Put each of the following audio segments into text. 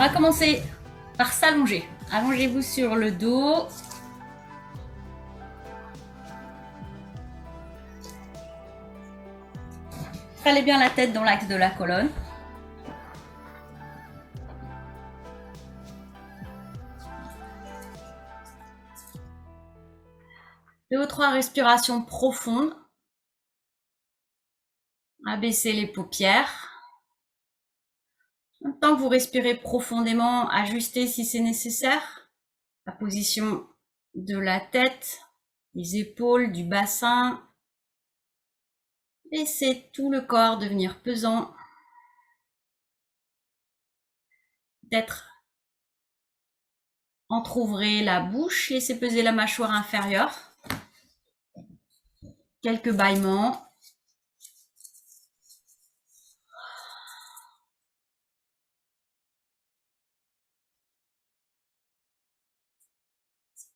On va commencer par s'allonger. Allongez-vous sur le dos. Frôlez bien la tête dans l'axe de la colonne. Deux ou trois respirations profondes. Abaissez les paupières. Tant que vous respirez profondément, ajustez si c'est nécessaire la position de la tête, des épaules, du bassin. Laissez tout le corps devenir pesant. Peut-être entrouvrez la bouche, laissez peser la mâchoire inférieure. Quelques bâillements.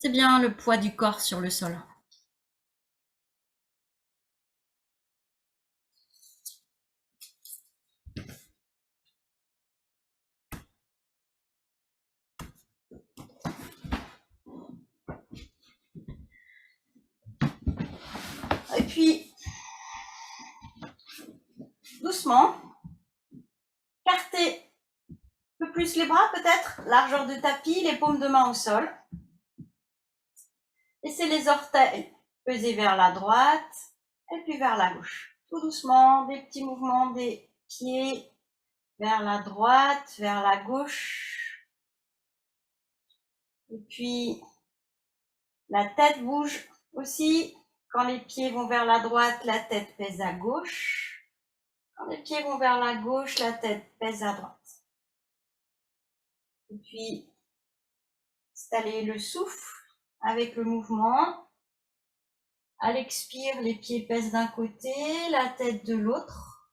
C'est bien le poids du corps sur le sol. Et puis, doucement, écartez un peu plus les bras peut-être, largeur de tapis, les paumes de main au sol. Laissez les orteils peser vers la droite et puis vers la gauche. Tout doucement, des petits mouvements des pieds vers la droite, vers la gauche. Et puis, la tête bouge aussi. Quand les pieds vont vers la droite, la tête pèse à gauche. Quand les pieds vont vers la gauche, la tête pèse à droite. Et puis, installez le souffle avec le mouvement. À l'expire, les pieds pèsent d'un côté, la tête de l'autre.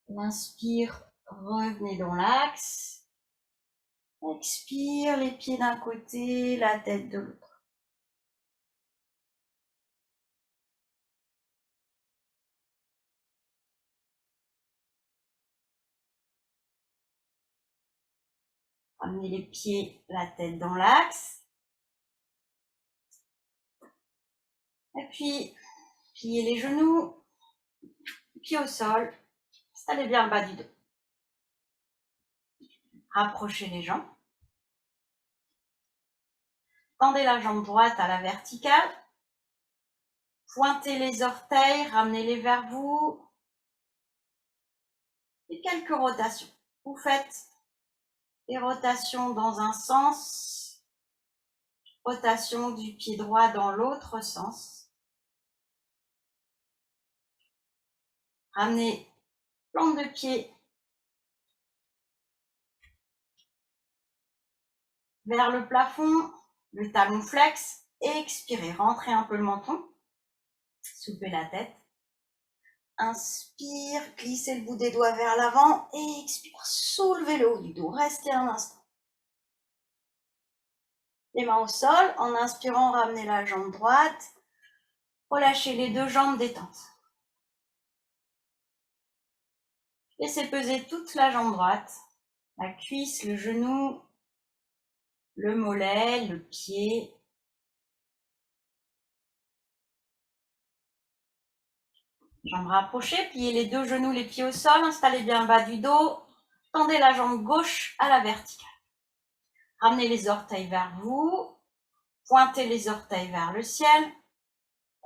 L'inspire, revenez dans l'axe. Expire, les pieds d'un côté, la tête de l'autre. Ramenez les pieds, la tête dans l'axe. Et puis, pliez les genoux, pieds au sol. Installez bien le bas du dos. Rapprochez les jambes. Tendez la jambe droite à la verticale. Pointez les orteils, ramenez-les vers vous. Et quelques rotations. Vous faites des rotations dans un sens, rotation du pied droit dans l'autre sens. Ramenez plante de pied vers le plafond, le talon flex, et expirez, rentrez un peu le menton, soulevez la tête. Inspire, glissez le bout des doigts vers l'avant et expire, soulevez le haut du dos, restez un instant. Les mains au sol, en inspirant, ramenez la jambe droite, relâchez les deux jambes, détente. Laissez peser toute la jambe droite, la cuisse, le genou, le mollet, le pied. Jambes rapprochées, pliez les deux genoux, les pieds au sol, installez bien le bas du dos, tendez la jambe gauche à la verticale. Ramenez les orteils vers vous, pointez les orteils vers le ciel,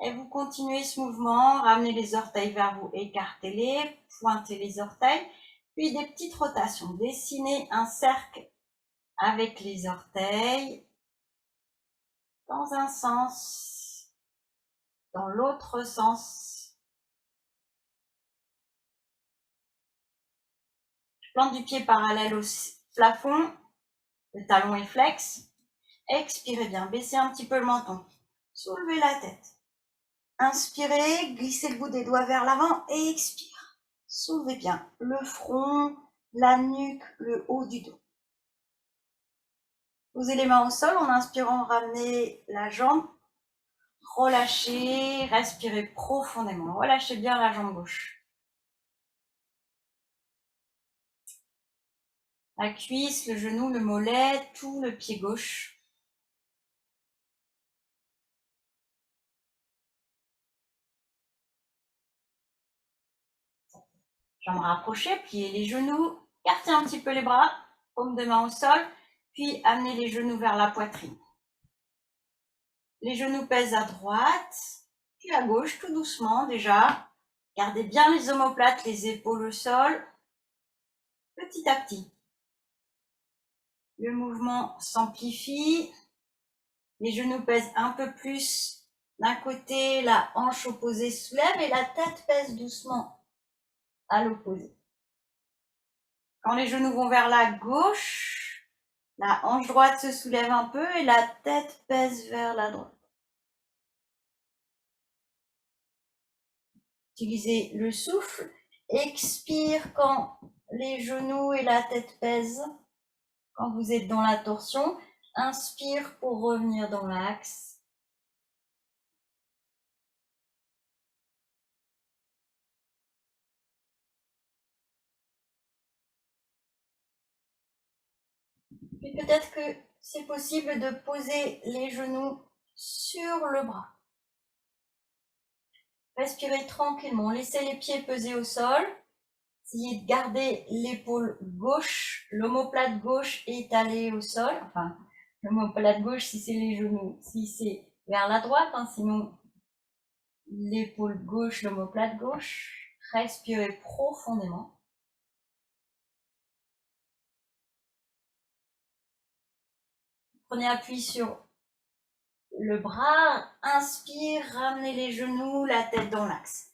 et vous continuez ce mouvement, ramenez les orteils vers vous, écartez-les, pointez les orteils, puis des petites rotations, dessinez un cercle avec les orteils, dans un sens, dans l'autre sens. Plante du pied parallèle au plafond, le talon est flex. Expirez bien, baissez un petit peu le menton. Soulevez la tête. Inspirez, glissez le bout des doigts vers l'avant et expire. Soulevez bien le front, la nuque, le haut du dos. Posez les mains au sol, en inspirant, ramenez la jambe. Relâchez, respirez profondément. Relâchez bien la jambe gauche. La cuisse, le genou, le mollet, tout le pied gauche. Jambes rapprochées, pliez les genoux, écartez un petit peu les bras, paume de main au sol, puis amenez les genoux vers la poitrine. Les genoux pèsent à droite, puis à gauche, tout doucement déjà. Gardez bien les omoplates, les épaules au sol, petit à petit. Le mouvement s'amplifie, les genoux pèsent un peu plus d'un côté, la hanche opposée se soulève et la tête pèse doucement à l'opposé. Quand les genoux vont vers la gauche, la hanche droite se soulève un peu et la tête pèse vers la droite. Utilisez le souffle. Expire quand les genoux et la tête pèsent. Quand vous êtes dans la torsion, inspire pour revenir dans l'axe. Puis peut-être que c'est possible de poser les genoux sur le bras. Respirez tranquillement, laissez les pieds peser au sol. Essayez de garder l'épaule gauche, l'omoplate gauche étalée au sol. Enfin, l'omoplate gauche si c'est les genoux, si c'est vers la droite, sinon l'épaule gauche, l'omoplate gauche. Respirez profondément. Prenez appui sur le bras, inspire, ramenez les genoux, la tête dans l'axe.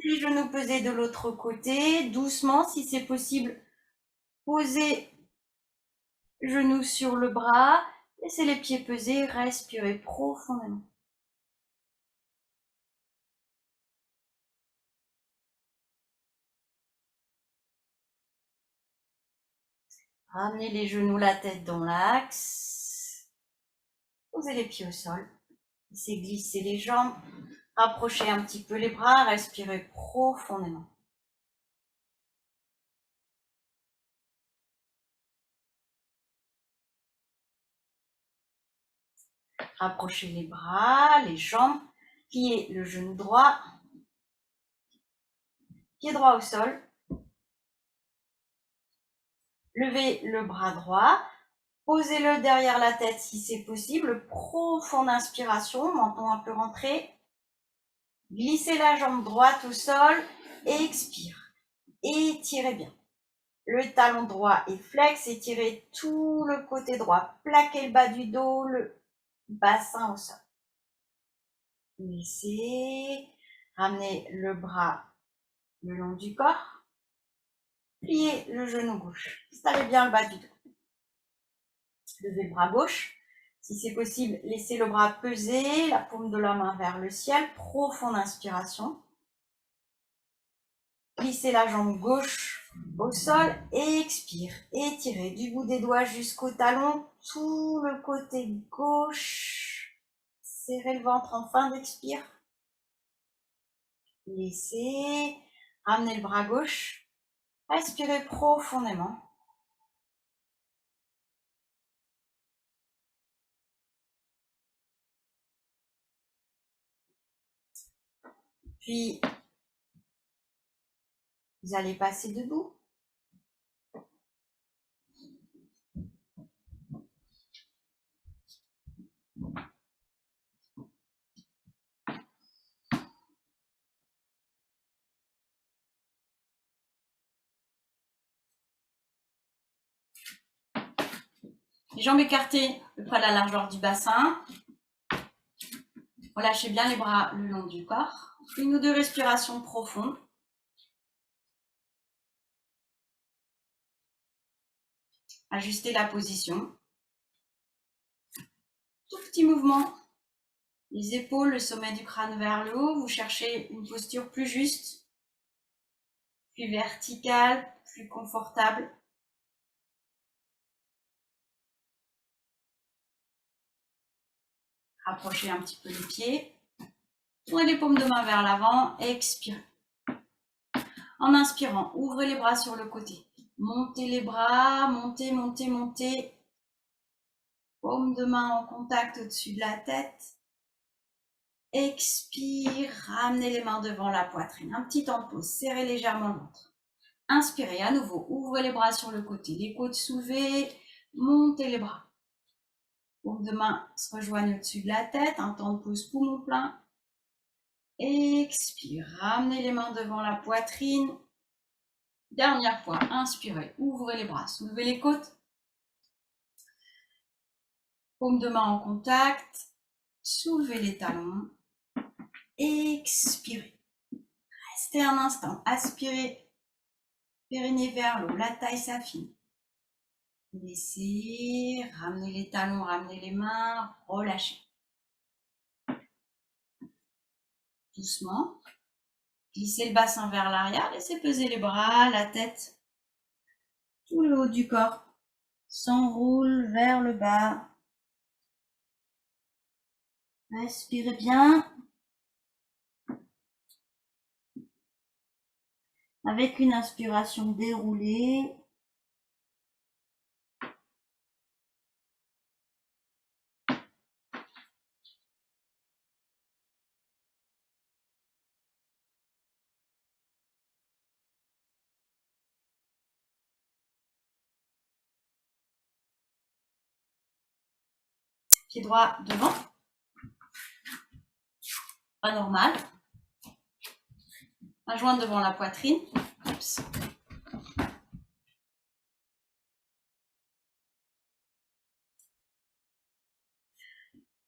Les genoux pesés de l'autre côté, doucement si c'est possible, posez genoux sur le bras, laissez les pieds peser, respirez profondément. Ramenez les genoux, la tête dans l'axe. Posez les pieds au sol. Laissez glisser les jambes. Rapprochez un petit peu les bras, respirez profondément. Rapprochez les bras, les jambes. Pliez le genou droit. Pied droit au sol. Levez le bras droit. Posez-le derrière la tête si c'est possible. Profonde inspiration, menton un peu rentré. Glissez la jambe droite au sol. Expire. Étirez bien. Le talon droit est flex, étirez tout le côté droit. Plaquez le bas du dos, le bassin au sol. Laissez. Ramenez le bras le long du corps. Pliez le genou gauche. Installez bien le bas du dos. Levez le bras gauche. Si c'est possible, laissez le bras peser, la paume de la main vers le ciel. Profonde inspiration. Glissez la jambe gauche au sol et expire. Étirez du bout des doigts jusqu'au talon, tout le côté gauche. Serrez le ventre en fin d'expire. Laissez. Ramenez le bras gauche. Respirez profondément. Puis, vous allez passer debout. Les jambes écartées, à peu près à la largeur du bassin. Relâchez bien les bras le long du corps. Une ou deux respirations profondes. Ajustez la position. Tout petit mouvement. Les épaules, le sommet du crâne vers le haut. Vous cherchez une posture plus juste, plus verticale, plus confortable. Rapprochez un petit peu les pieds. Tournez les paumes de main vers l'avant. Expirez. En inspirant, ouvrez les bras sur le côté. Montez les bras, montez, montez, montez. Paume de main en contact au-dessus de la tête. Expire, ramenez les mains devant la poitrine. Un petit temps de pause, serrez légèrement le ventre. Inspirez à nouveau, ouvrez les bras sur le côté, les côtes soulevées, montez les bras. Paume de main se rejoignent au-dessus de la tête, un temps de pause poumon plein. Expire, ramenez les mains devant la poitrine. Dernière fois, inspirez, ouvrez les bras, soulevez les côtes. Paume de main en contact, soulevez les talons. Expirez. Restez un instant, aspirez, périnée vers l'eau, la taille s'affine. Laissez, ramenez les talons, ramenez les mains, relâchez. Doucement, glissez le bassin vers l'arrière, laissez peser les bras, la tête, tout le haut du corps s'enroule vers le bas. Respirez bien. Avec une inspiration déroulée. Pied droit devant. Pas normal. Main jointe devant la poitrine. Oups.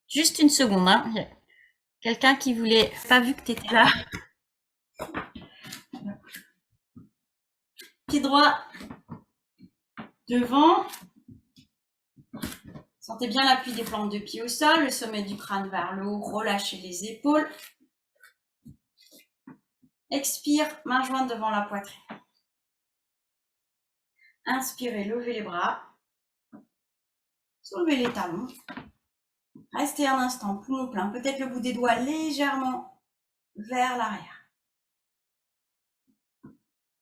Juste une seconde, hein. Quelqu'un qui voulait, pas vu que tu étais là. Pied droit devant. Sentez bien l'appui des plantes de pied au sol, le sommet du crâne vers le haut, relâchez les épaules. Expire, main jointe devant la poitrine. Inspirez, levez les bras. Soulevez les talons. Restez un instant, poumon plein, peut-être le bout des doigts légèrement vers l'arrière.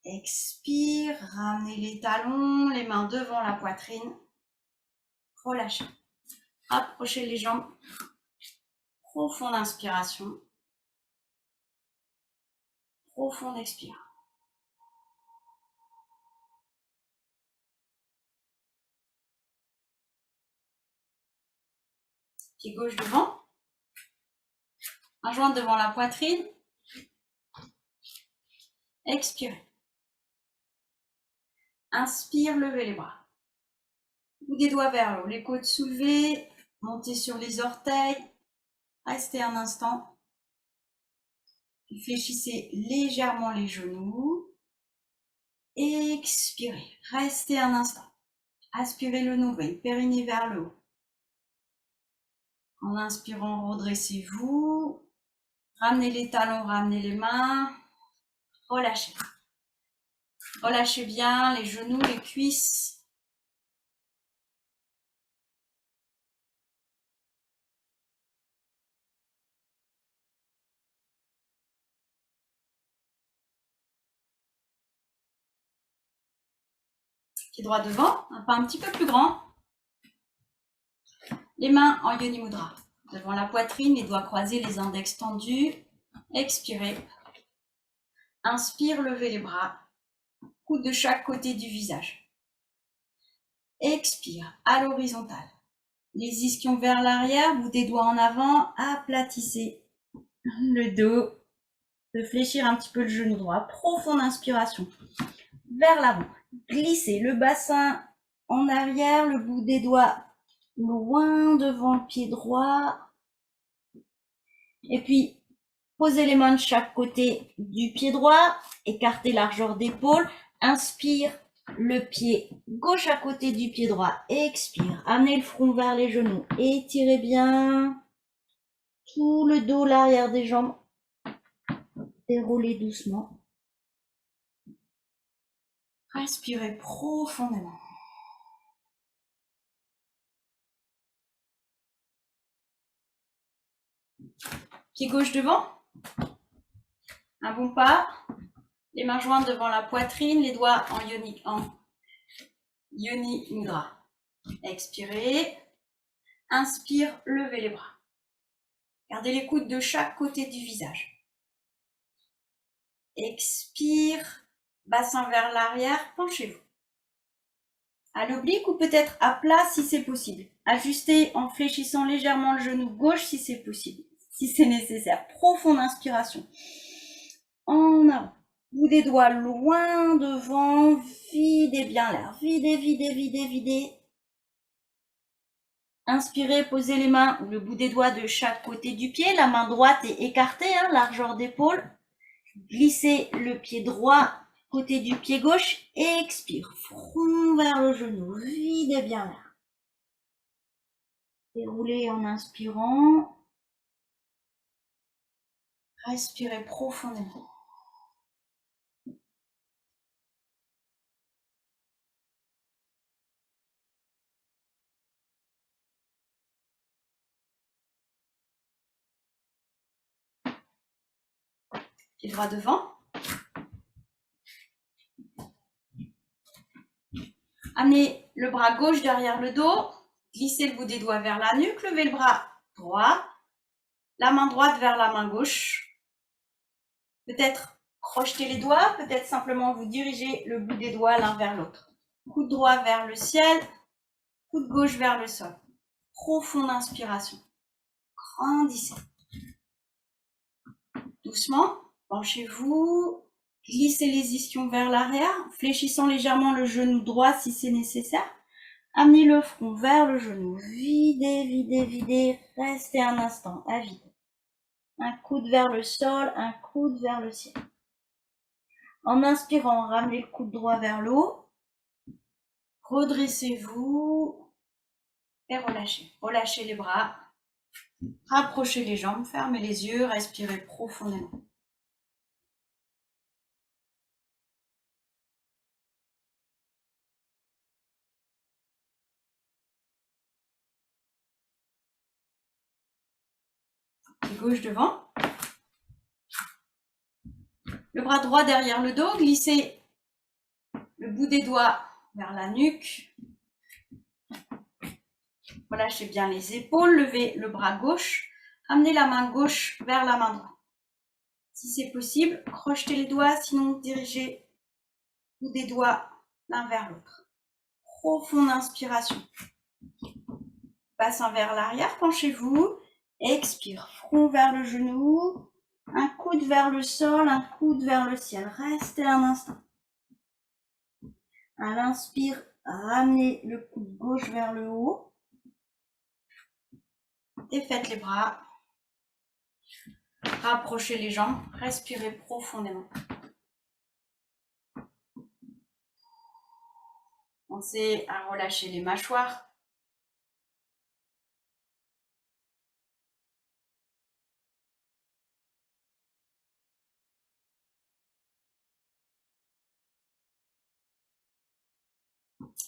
Expire, ramenez les talons, les mains devant la poitrine. Relâchez. Rapprochez les jambes. Profonde inspiration. Profonde expire. Pied gauche devant. Main jointe devant la poitrine. Expirez. Inspire, levez les bras. Bout des doigts vers le haut, les côtes soulevées. Montez sur les orteils. Restez un instant. Fléchissez légèrement les genoux. Expirez. Restez un instant. Aspirez le nombril, périnée vers le haut. En inspirant, redressez-vous. Ramenez les talons, ramenez les mains. Relâchez. Relâchez bien les genoux, les cuisses. Pied droit devant, un pas un petit peu plus grand. Les mains en Yoni Mudra. Devant la poitrine, les doigts croisés, les index tendus. Expirez. Inspire, levez les bras. Coude de chaque côté du visage. Expire, à l'horizontale. Les ischions vers l'arrière, bout des doigts en avant, aplatissez le dos. De fléchir un petit peu le genou droit. Profonde inspiration. Vers l'avant. Glissez le bassin en arrière, le bout des doigts loin devant le pied droit. Et puis, posez les mains de chaque côté du pied droit. Écartez largeur d'épaule. Inspire, le pied gauche à côté du pied droit. Expire, amenez le front vers les genoux. Étirez bien tout le dos, l'arrière des jambes. Déroulez doucement. Respirez profondément. Pied gauche devant. Un bon pas. Les mains jointes devant la poitrine, les doigts en Yoni Mudra. Expirez. Inspire, levez les bras. Gardez les coudes de chaque côté du visage. Expire, bassin vers l'arrière, penchez-vous. À l'oblique ou peut-être à plat si c'est possible. Ajustez en fléchissant légèrement le genou gauche si c'est possible, si c'est nécessaire. Profonde inspiration. En avant. Bout des doigts loin devant, videz bien l'air. Videz, videz, videz, videz. Inspirez, posez les mains ou le bout des doigts de chaque côté du pied. La main droite est écartée, largeur d'épaule. Glissez le pied droit côté du pied gauche. Expire, front vers le genou. Videz bien l'air. Déroulez en inspirant. Respirez profondément. Pied droit devant. Amenez le bras gauche derrière le dos. Glissez le bout des doigts vers la nuque. Levez le bras droit. La main droite vers la main gauche. Peut-être crochetez les doigts. Peut-être simplement vous dirigez le bout des doigts l'un vers l'autre. Coude droit vers le ciel. Coude gauche vers le sol. Profonde inspiration. Grandissez. Doucement, penchez-vous. Glissez les ischions vers l'arrière, fléchissant légèrement le genou droit si c'est nécessaire. Amenez le front vers le genou. Videz, videz, videz. Restez un instant à vider. Un coude vers le sol, un coude vers le ciel. En inspirant, ramenez le coude droit vers le haut. Redressez-vous et relâchez. Relâchez les bras. Rapprochez les jambes, fermez les yeux, respirez profondément. Pied gauche devant. Le bras droit derrière le dos, glissez le bout des doigts vers la nuque. Relâchez bien les épaules, levez le bras gauche, amenez la main gauche vers la main droite. Si c'est possible, crochetez les doigts, sinon dirigez le bout des doigts l'un vers l'autre. Profonde inspiration. Bassin vers l'arrière, penchez-vous. Expire, front vers le genou. Un coude vers le sol, un coude vers le ciel. Restez un instant. À l'inspire, ramenez le coude gauche vers le haut. Défaites les bras. Rapprochez les jambes. Respirez profondément. Pensez à relâcher les mâchoires.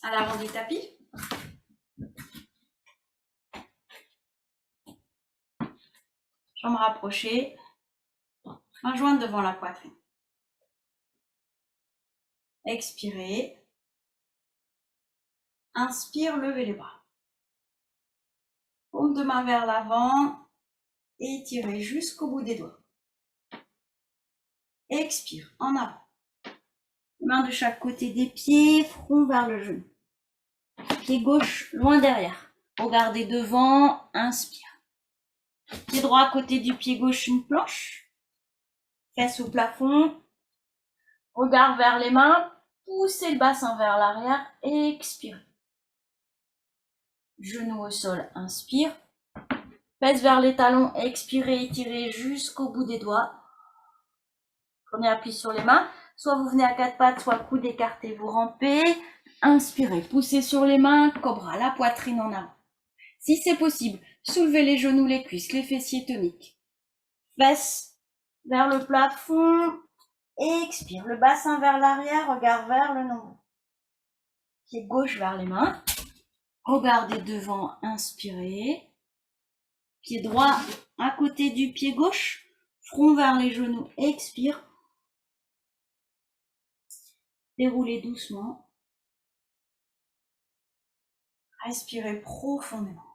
À l'avant du tapis. Jambes rapprochées. Main jointe devant la poitrine. Expirez. Inspire, levez les bras. Paume de main vers l'avant. Étirez jusqu'au bout des doigts. Expire, en avant. Main de chaque côté des pieds, front vers le genou. Pied gauche loin derrière. Regardez devant, inspire. Pied droit à côté du pied gauche, une planche. Fesse au plafond. Regard vers les mains. Poussez le bassin vers l'arrière. Expirez. Genou au sol, inspire. Pèse vers les talons, expirez, étirez jusqu'au bout des doigts. Prenez appui sur les mains. Soit vous venez à quatre pattes, soit coude écarté, vous rampez. Inspirez, poussez sur les mains, cobra, la poitrine en avant. Si c'est possible, soulevez les genoux, les cuisses, les fessiers toniques. Fesses vers le plafond. Expire, le bassin vers l'arrière, regard vers le nombril. Pied gauche vers les mains. Regardez devant, inspirez. Pied droit à côté du pied gauche. Front vers les genoux, expire. Déroulez doucement. Respirez profondément.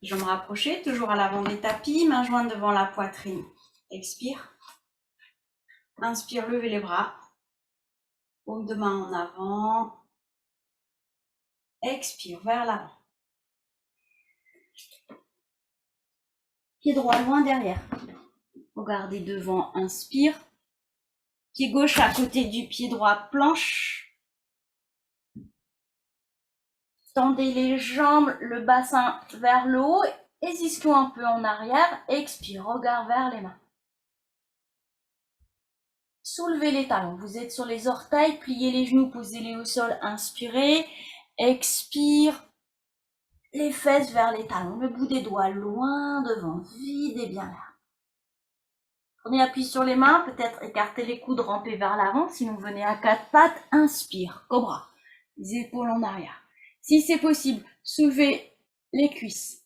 Jambes rapprochées, toujours à l'avant des tapis, mains jointes devant la poitrine. Expire. Inspire, levez les bras. Paume de main en avant. Expire, vers l'avant. Pied droit loin derrière. Regardez devant, inspire. Pied gauche à côté du pied droit, planche. Tendez les jambes, le bassin vers le haut et ischio un peu en arrière. Expire, regard vers les mains. Soulevez les talons, vous êtes sur les orteils, pliez les genoux, posez-les au sol, inspirez. Expire, les fesses vers les talons, le bout des doigts loin devant, videz bien l'air. Prenez appui sur les mains, peut-être écartez les coudes, rampez vers l'avant, sinon venez à quatre pattes, inspire, cobra, les épaules en arrière. Si c'est possible, soulevez les cuisses.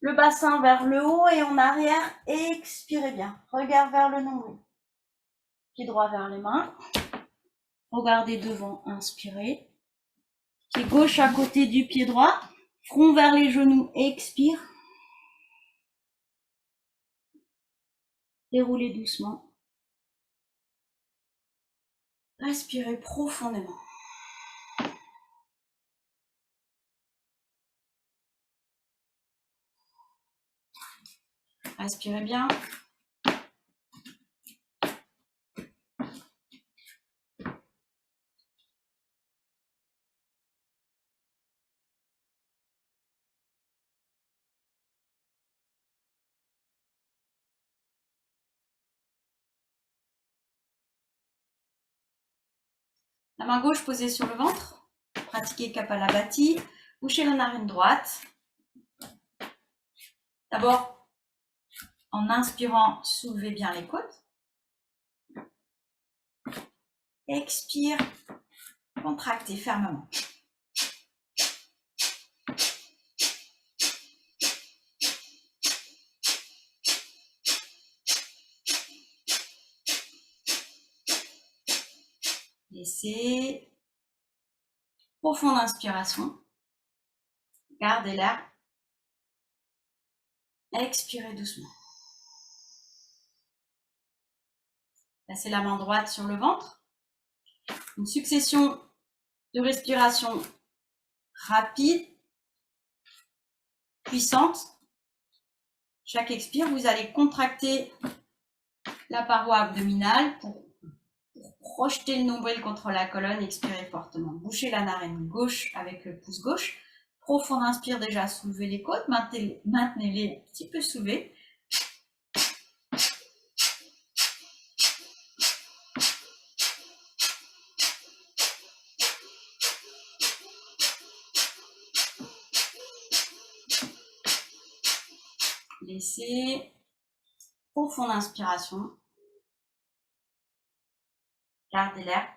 Le bassin vers le haut et en arrière, expirez bien, regard vers le nombril. Pied droit vers les mains, regardez devant, inspirez. Pied gauche à côté du pied droit, front vers les genoux, expire. Déroulez doucement. Respirez profondément. Respirez bien. La main gauche posée sur le ventre. Pratiquez Kapalabhati. Bouchez la narine droite. D'abord, en inspirant, soulevez bien les côtes. Expire, contractez fermement. Laissez. Profonde inspiration. Gardez l'air. Expirez doucement. Placez la main droite sur le ventre. Une succession de respirations rapides, puissantes. Chaque expire, vous allez contracter la paroi abdominale pour projeter le nombril contre la colonne. Expirez fortement. Bouchez la narine gauche avec le pouce gauche. Profonde inspire déjà, soulevez les côtes. Maintenez-les un petit peu soulevés. Laissez. Profonde inspiration. Gardez l'air.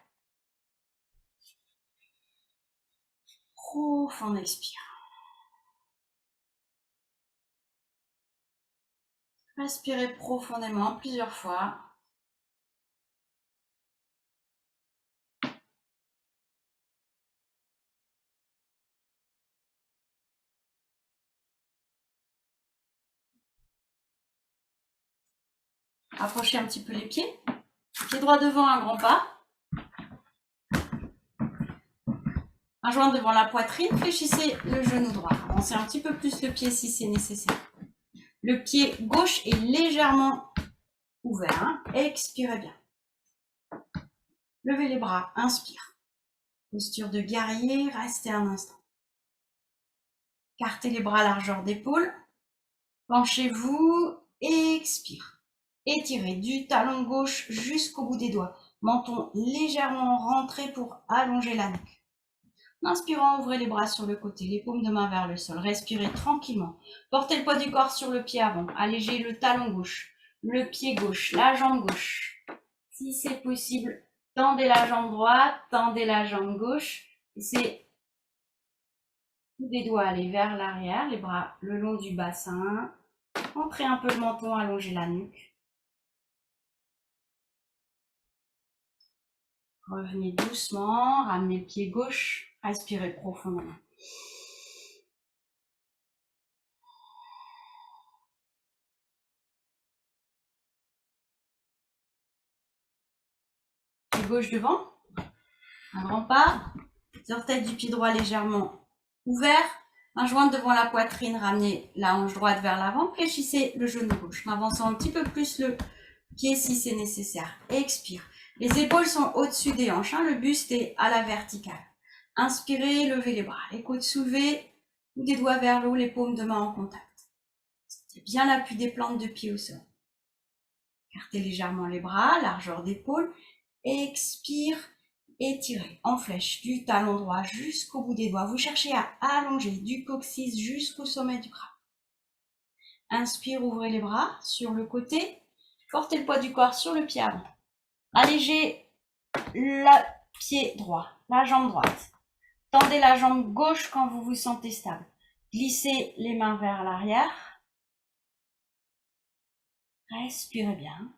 Profonde expire. Respirez profondément plusieurs fois. Approchez un petit peu les pieds. Pied droit devant, un grand pas. Un joint devant la poitrine. Fléchissez le genou droit. Avancez un petit peu plus le pied si c'est nécessaire. Le pied gauche est légèrement ouvert. Hein. Expirez bien. Levez les bras. Inspire. Posture de guerrier. Restez un instant. Cartez les bras à largeur d'épaule. Penchez-vous. Expire. Étirez du talon gauche jusqu'au bout des doigts. Menton légèrement rentré pour allonger la nuque. En inspirant, ouvrez les bras sur le côté, les paumes de main vers le sol. Respirez tranquillement. Portez le poids du corps sur le pied avant. Allégez le talon gauche, le pied gauche, la jambe gauche. Si c'est possible, tendez la jambe droite, tendez la jambe gauche. Laissez tous les doigts aller vers l'arrière, les bras le long du bassin. Entrez un peu le menton, allongez la nuque. Revenez doucement, ramenez le pied gauche, respirez profondément. Pied gauche devant, un grand pas, les orteils du pied droit légèrement ouverts, main jointe devant la poitrine, ramenez la hanche droite vers l'avant, fléchissez le genou gauche, en avançant un petit peu plus le pied si c'est nécessaire. Expire. Les épaules sont au-dessus des hanches, le buste est à la verticale. Inspirez, levez les bras, les côtes soulevées, ou des doigts vers le haut, les paumes de main en contact. C'est bien l'appui des plantes de pied au sol. Écartez légèrement les bras, largeur d'épaule. Expire, étirez en flèche du talon droit jusqu'au bout des doigts. Vous cherchez à allonger du coccyx jusqu'au sommet du crâne. Inspire, ouvrez les bras sur le côté. Portez le poids du corps sur le pied avant. Allégez le pied droit, la jambe droite. Tendez la jambe gauche quand vous vous sentez stable. Glissez les mains vers l'arrière. Respirez bien.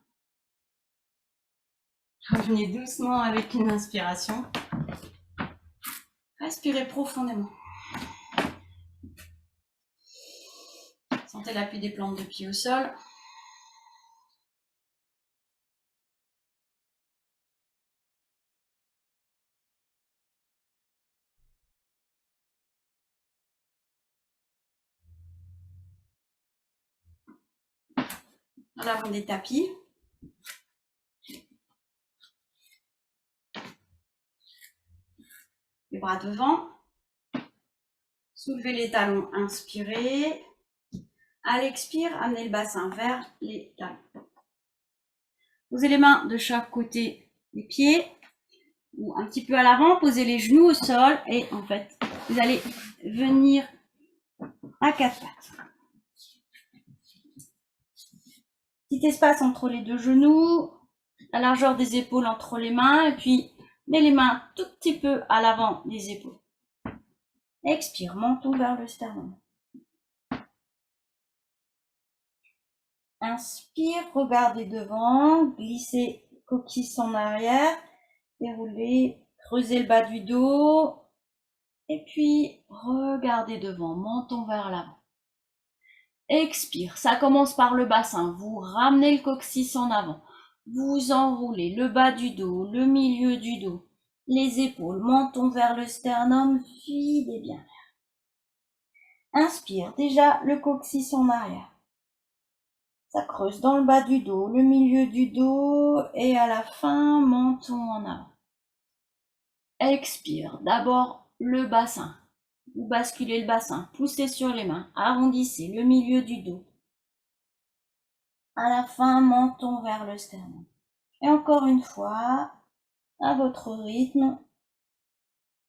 Revenez doucement avec une inspiration. Respirez profondément. Sentez l'appui des plantes de pied au sol. En avant des tapis. Les bras devant. Soulevez les talons, inspirez. À l'expire, amenez le bassin vers les talons. Posez les mains de chaque côté des pieds, ou un petit peu à l'avant, posez les genoux au sol, et en fait, vous allez venir à quatre pattes. Petit espace entre les deux genoux, la largeur des épaules entre les mains, et puis mets les mains tout petit peu à l'avant des épaules. Expire, menton vers le sternum. Inspire, regardez devant, glissez coccyx en arrière, déroulez, creusez le bas du dos, et puis regardez devant, menton vers l'avant. Expire, ça commence par le bassin, vous ramenez le coccyx en avant, vous enroulez le bas du dos, le milieu du dos, les épaules, menton vers le sternum, videz bien l'air. Inspire, déjà le coccyx en arrière. Ça creuse dans le bas du dos, le milieu du dos et à la fin, menton en avant. Expire, d'abord le bassin. Vous basculez le bassin, poussez sur les mains, arrondissez le milieu du dos. À la fin, menton vers le sternum. Et encore une fois, à votre rythme.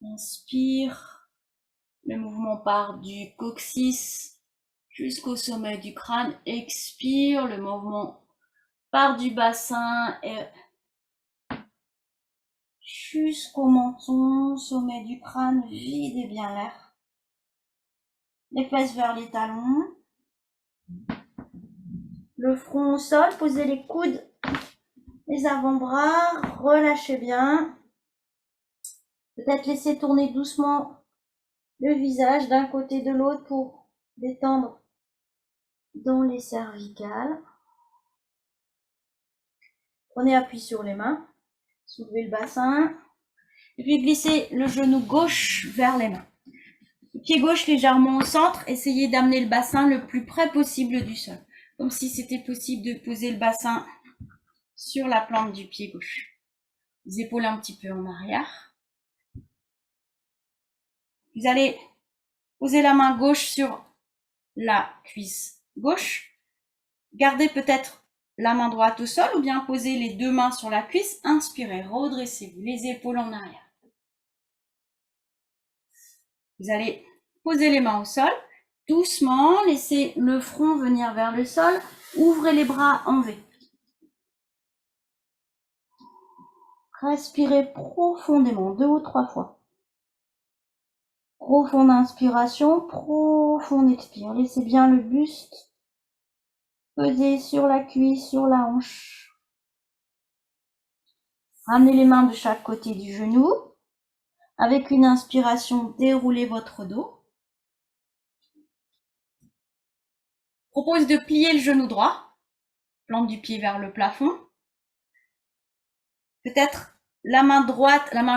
Inspire, le mouvement part du coccyx jusqu'au sommet du crâne. Expire, le mouvement part du bassin et jusqu'au menton, sommet du crâne, videz bien l'air. Les fesses vers les talons. Le front au sol, posez les coudes, les avant-bras, relâchez bien. Peut-être laisser tourner doucement le visage d'un côté de l'autre pour détendre dans les cervicales. Prenez appui sur les mains, soulevez le bassin, et puis glissez le genou gauche vers les mains. Le pied gauche légèrement au centre, essayez d'amener le bassin le plus près possible du sol, comme si c'était possible de poser le bassin sur la plante du pied gauche. Les épaules un petit peu en arrière. Vous allez poser la main gauche sur la cuisse gauche. Gardez peut-être la main droite au sol ou bien posez les deux mains sur la cuisse. Inspirez, redressez-vous, les épaules en arrière. Vous allez poser les mains au sol, doucement, laissez le front venir vers le sol, ouvrez les bras en V. Respirez profondément, 2 ou 3 fois. Profonde inspiration, profonde expire. Laissez bien le buste Pesez sur la cuisse, sur la hanche. Ramenez les mains de chaque côté du genou. Avec une inspiration, déroulez votre dos. Propose de plier le genou droit, plante du pied vers le plafond. Peut-être la main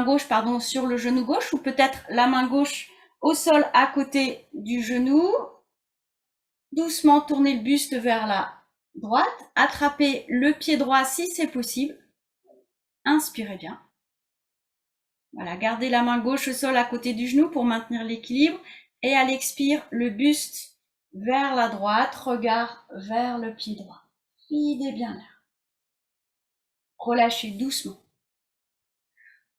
gauche, sur le genou gauche, ou peut-être la main gauche au sol à côté du genou. Doucement, tournez le buste vers la droite. Attrapez le pied droit si c'est possible. Inspirez bien. Voilà, gardez la main gauche au sol à côté du genou pour maintenir l'équilibre. Et à l'expire, le buste vers la droite, regard vers le pied droit. Videz bien l'air. Relâchez doucement.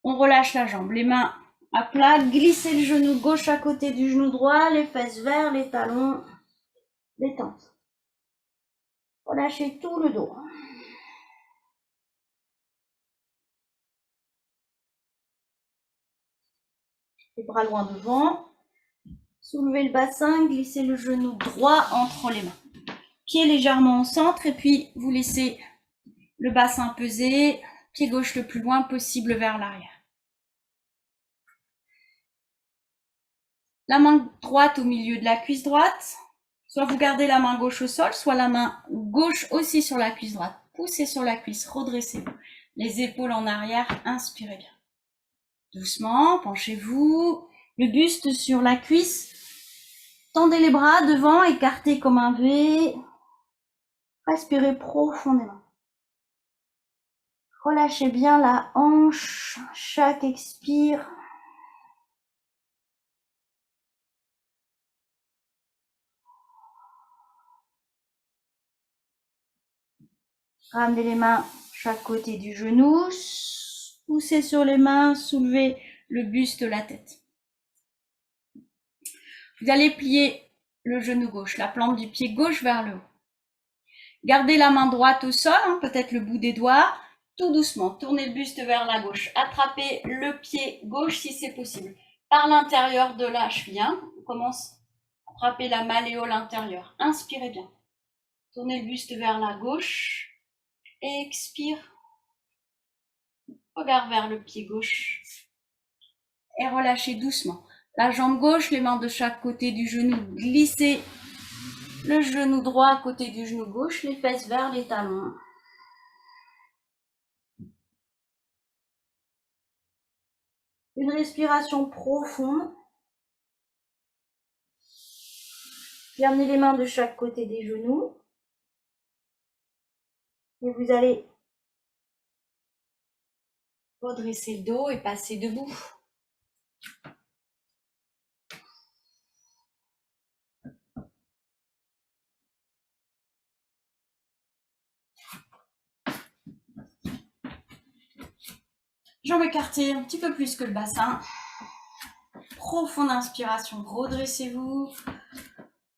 On relâche la jambe, les mains à plat, glissez le genou gauche à côté du genou droit, les fesses vers les talons, détente. Relâchez tout le dos. Les bras loin devant. Soulevez le bassin, glissez le genou droit entre les mains. Pied légèrement au centre et puis vous laissez le bassin peser, pied gauche le plus loin possible vers l'arrière. La main droite au milieu de la cuisse droite. Soit vous gardez la main gauche au sol, soit la main gauche aussi sur la cuisse droite. Poussez sur la cuisse, redressez-vous. Les épaules en arrière, inspirez bien. Doucement, penchez-vous. Le buste sur la cuisse. Tendez les bras devant, écartés comme un V. Respirez profondément. Relâchez bien la hanche, chaque expire. Ramenez les mains chaque côté du genou. Poussez sur les mains, soulevez le buste, la tête. Vous allez plier le genou gauche, la plante du pied gauche vers le haut. Gardez la main droite au sol, peut-être le bout des doigts. Tout doucement, tournez le buste vers la gauche. Attrapez le pied gauche si c'est possible. Par l'intérieur de la cheville, on commence à attraper la malléole intérieure. Inspirez bien. Tournez le buste vers la gauche. Expire. Regard vers le pied gauche. Et relâchez doucement. La jambe gauche, les mains de chaque côté du genou. Glissez le genou droit à côté du genou gauche, les fesses vers les talons. Une respiration profonde. Puis amenez les mains de chaque côté des genoux. Et vous allez redresser le dos et passer debout. Jambes écartées un petit peu plus que le bassin. Profonde inspiration, redressez-vous.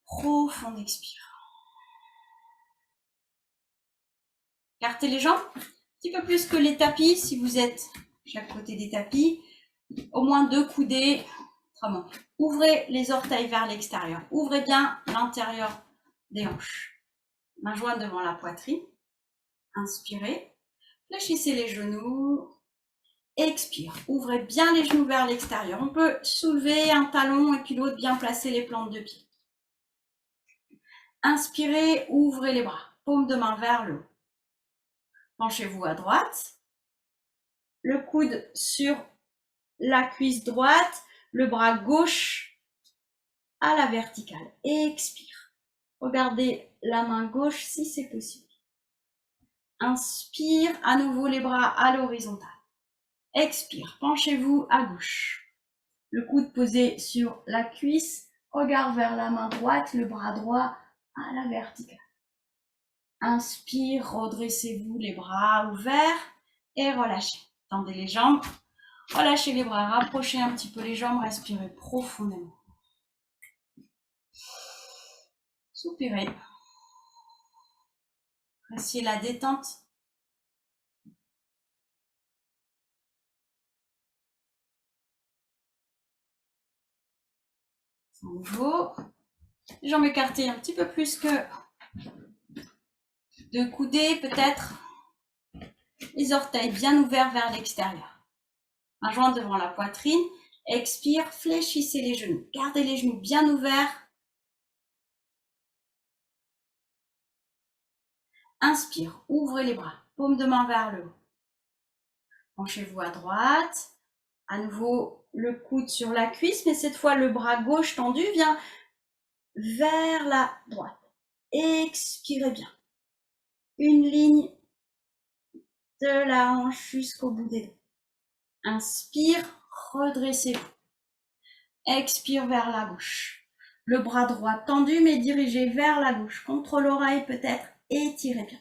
Profonde expire. Écartez les jambes un petit peu plus que les tapis si vous êtes chaque côté des tapis. Au moins 2 coudées. Autrement. Ouvrez les orteils vers l'extérieur. Ouvrez bien l'intérieur des hanches. Main jointe devant la poitrine. Inspirez. Fléchissez les genoux. Expire. Ouvrez bien les genoux vers l'extérieur. On peut soulever un talon et puis l'autre, bien placer les plantes de pied. Inspirez, ouvrez les bras. Paume de main vers le haut. Penchez-vous à droite. Le coude sur la cuisse droite. Le bras gauche à la verticale. Expire. Regardez la main gauche si c'est possible. Inspire, à nouveau les bras à l'horizontale. Expire, penchez-vous à gauche. Le coude posé sur la cuisse, regard vers la main droite, le bras droit à la verticale. Inspire, redressez-vous les bras ouverts et relâchez. Tendez les jambes, relâchez les bras, rapprochez un petit peu les jambes, respirez profondément. Soupirez. Appréciez la détente. À nouveau, jambes écartées un petit peu plus que Deux coudées peut-être. Les orteils bien ouverts vers l'extérieur. Un joint devant la poitrine. Expire, fléchissez les genoux. Gardez les genoux bien ouverts. Inspire, ouvrez les bras. Paume de main vers le haut. Penchez-vous à droite. À nouveau, le coude sur la cuisse, mais cette fois, le bras gauche tendu vient vers la droite. Expirez bien. Une ligne de la hanche jusqu'au bout des doigts. Inspire, redressez-vous. Expire vers la gauche. Le bras droit tendu, mais dirigé vers la gauche. Contre l'oreille peut-être, étirez bien.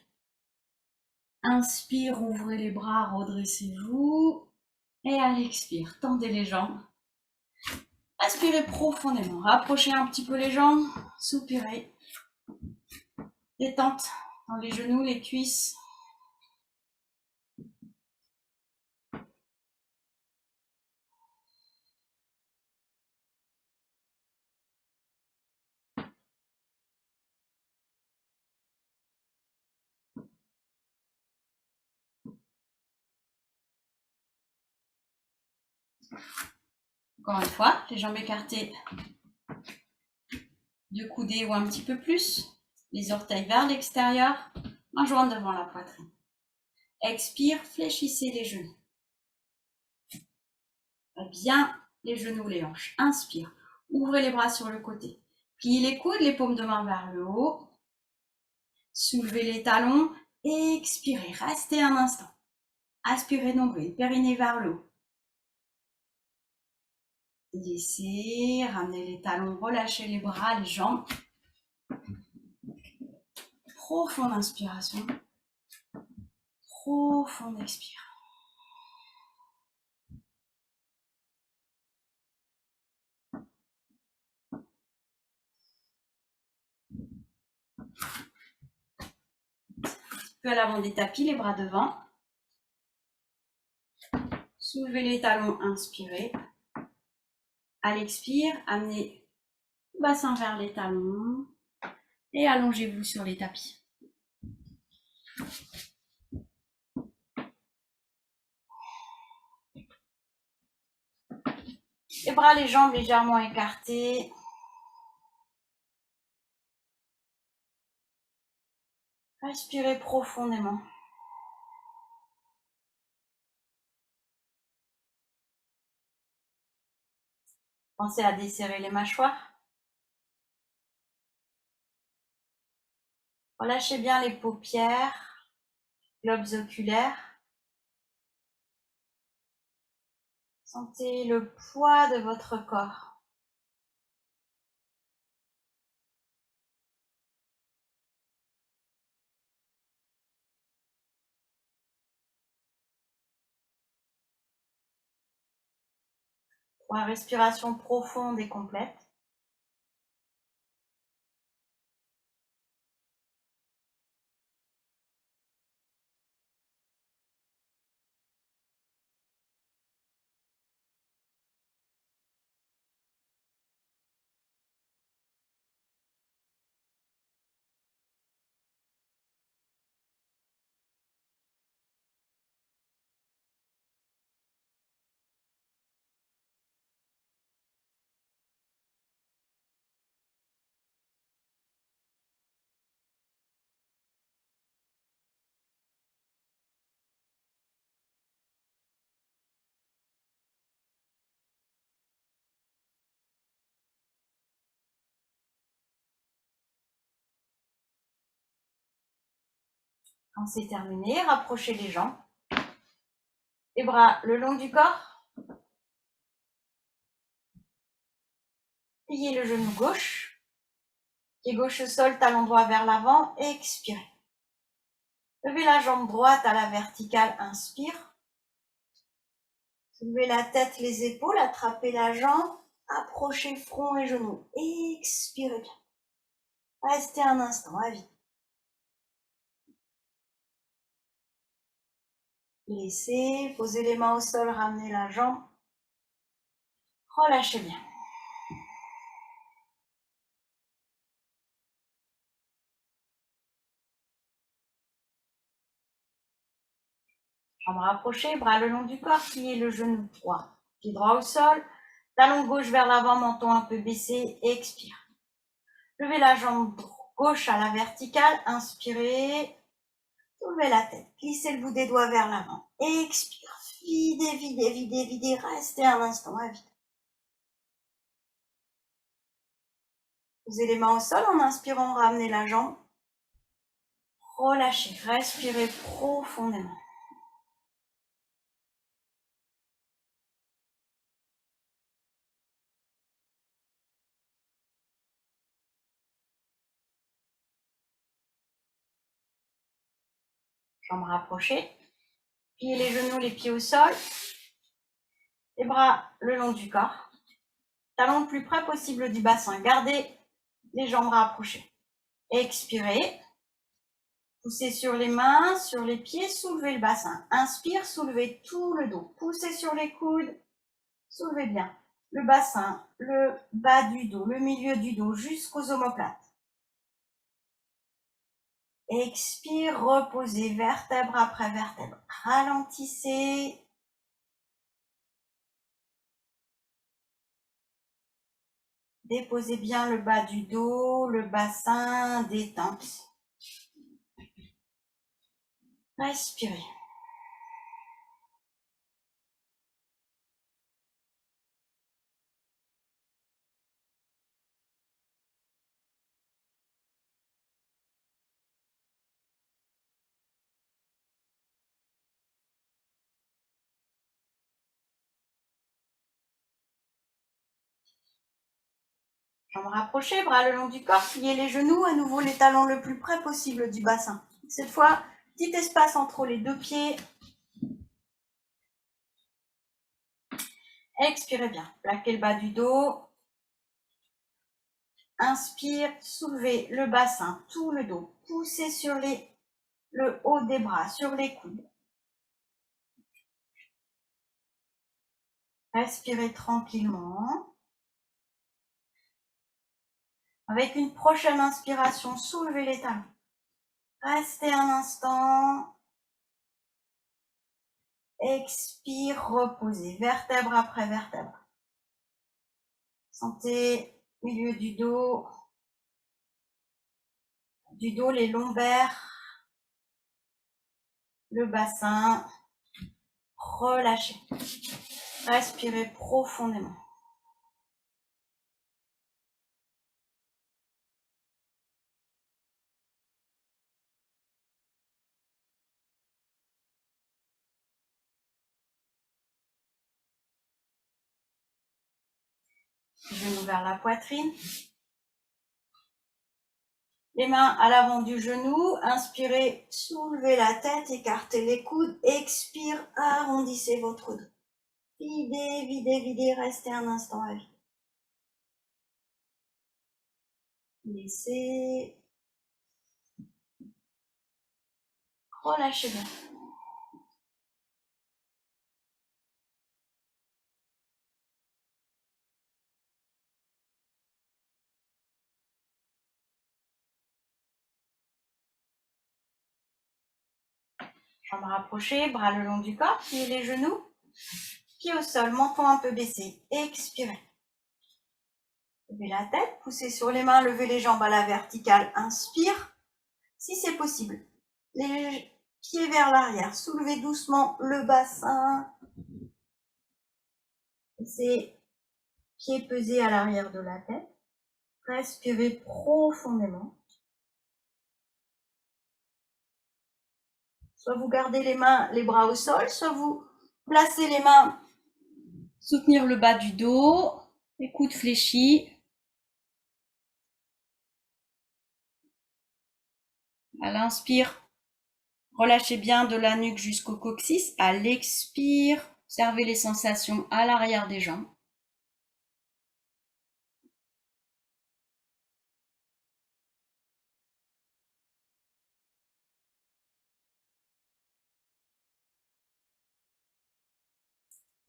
Inspire, ouvrez les bras, redressez-vous. Et à l'expire, tendez les jambes. Inspirez profondément, rapprochez un petit peu les jambes, soupirez. Détente dans les genoux, les cuisses. Encore une fois, les jambes écartées, deux coudées ou un petit peu plus. Les orteils vers l'extérieur, un joint devant la poitrine. Expire, fléchissez les genoux. Bien les genoux, les hanches. Inspire, ouvrez les bras sur le côté. Pliez les coudes, les paumes de main vers le haut. Soulevez les talons. Expirez, restez un instant. Aspirez nombril, périnée vers le haut. Laissez, ramenez les talons, relâchez les bras, les jambes. Profonde inspiration. Profonde expire. Un peu à l'avant des tapis, les bras devant. Soulevez les talons, inspirez. À l'expire, amenez le bassin vers les talons et allongez-vous sur les tapis. Les bras, les jambes légèrement écartés. Respirez profondément. Pensez à desserrer les mâchoires. Relâchez bien les paupières, globes oculaires. Sentez le poids de votre corps. Pour une respiration profonde et complète. Quand c'est terminé, rapprochez les jambes. Les bras le long du corps. Pliez le genou gauche. Pied gauche au sol, talon droit vers l'avant. Expirez. Levez la jambe droite à la verticale. Inspire. Soulevez la tête, les épaules. Attrapez la jambe. Approchez front et genoux. Expirez bien. Restez un instant à vide. Laissez, posez les mains au sol, ramenez la jambe. Relâchez bien. Jambes rapprochées, bras le long du corps, pliez le genou droit. Pied droit au sol, talon gauche vers l'avant, menton un peu baissé, expire. Levez la jambe gauche à la verticale, inspirez, soulevez la tête, glissez le bout des doigts vers l'avant, expire, videz, videz, videz, videz, restez un instant à vide. Posez les mains au sol, en inspirant, ramenez la jambe, relâchez, respirez profondément. Jambes rapprochées, pliez les genoux, les pieds au sol, les bras le long du corps, talons le plus près possible du bassin, gardez les jambes rapprochées. Expirez, poussez sur les mains, sur les pieds, soulevez le bassin. Inspire, soulevez tout le dos, poussez sur les coudes, soulevez bien le bassin, le bas du dos, le milieu du dos jusqu'aux omoplates. Expire, reposez vertèbre après vertèbre. Ralentissez. Déposez bien le bas du dos, le bassin, détente. Respirez. Jambes rapprochées, bras le long du corps, pliez les genoux, à nouveau les talons le plus près possible du bassin. Cette fois, petit espace entre les deux pieds. Expirez bien, plaquez le bas du dos. Inspire, soulevez le bassin, tout le dos. Poussez sur le haut des bras, sur les coudes. Respirez tranquillement. Avec une prochaine inspiration, soulevez les talons. Restez un instant. Expire, reposez, vertèbre après vertèbre. Sentez milieu du dos, les lombaires, le bassin. Relâchez. Respirez profondément. Genou vers la poitrine. Les mains à l'avant du genou. Inspirez, soulevez la tête, écartez les coudes. Expire, arrondissez votre dos. Videz, videz, videz, restez un instant à vide. Laissez. Relâchez bien. Jambes rapprochées, bras le long du corps, pliez les genoux, pieds au sol, menton un peu baissé. Expirez. Levez la tête, poussez sur les mains, levez les jambes à la verticale. Inspire, si c'est possible. Les pieds vers l'arrière, soulevez doucement le bassin. Laissez pieds pesés à l'arrière de la tête. Respirez profondément. Soit vous gardez les mains, les bras au sol, soit vous placez les mains, soutenir le bas du dos, les coudes fléchis. À l'inspire, relâchez bien de la nuque jusqu'au coccyx. À l'expire, observez les sensations à l'arrière des jambes.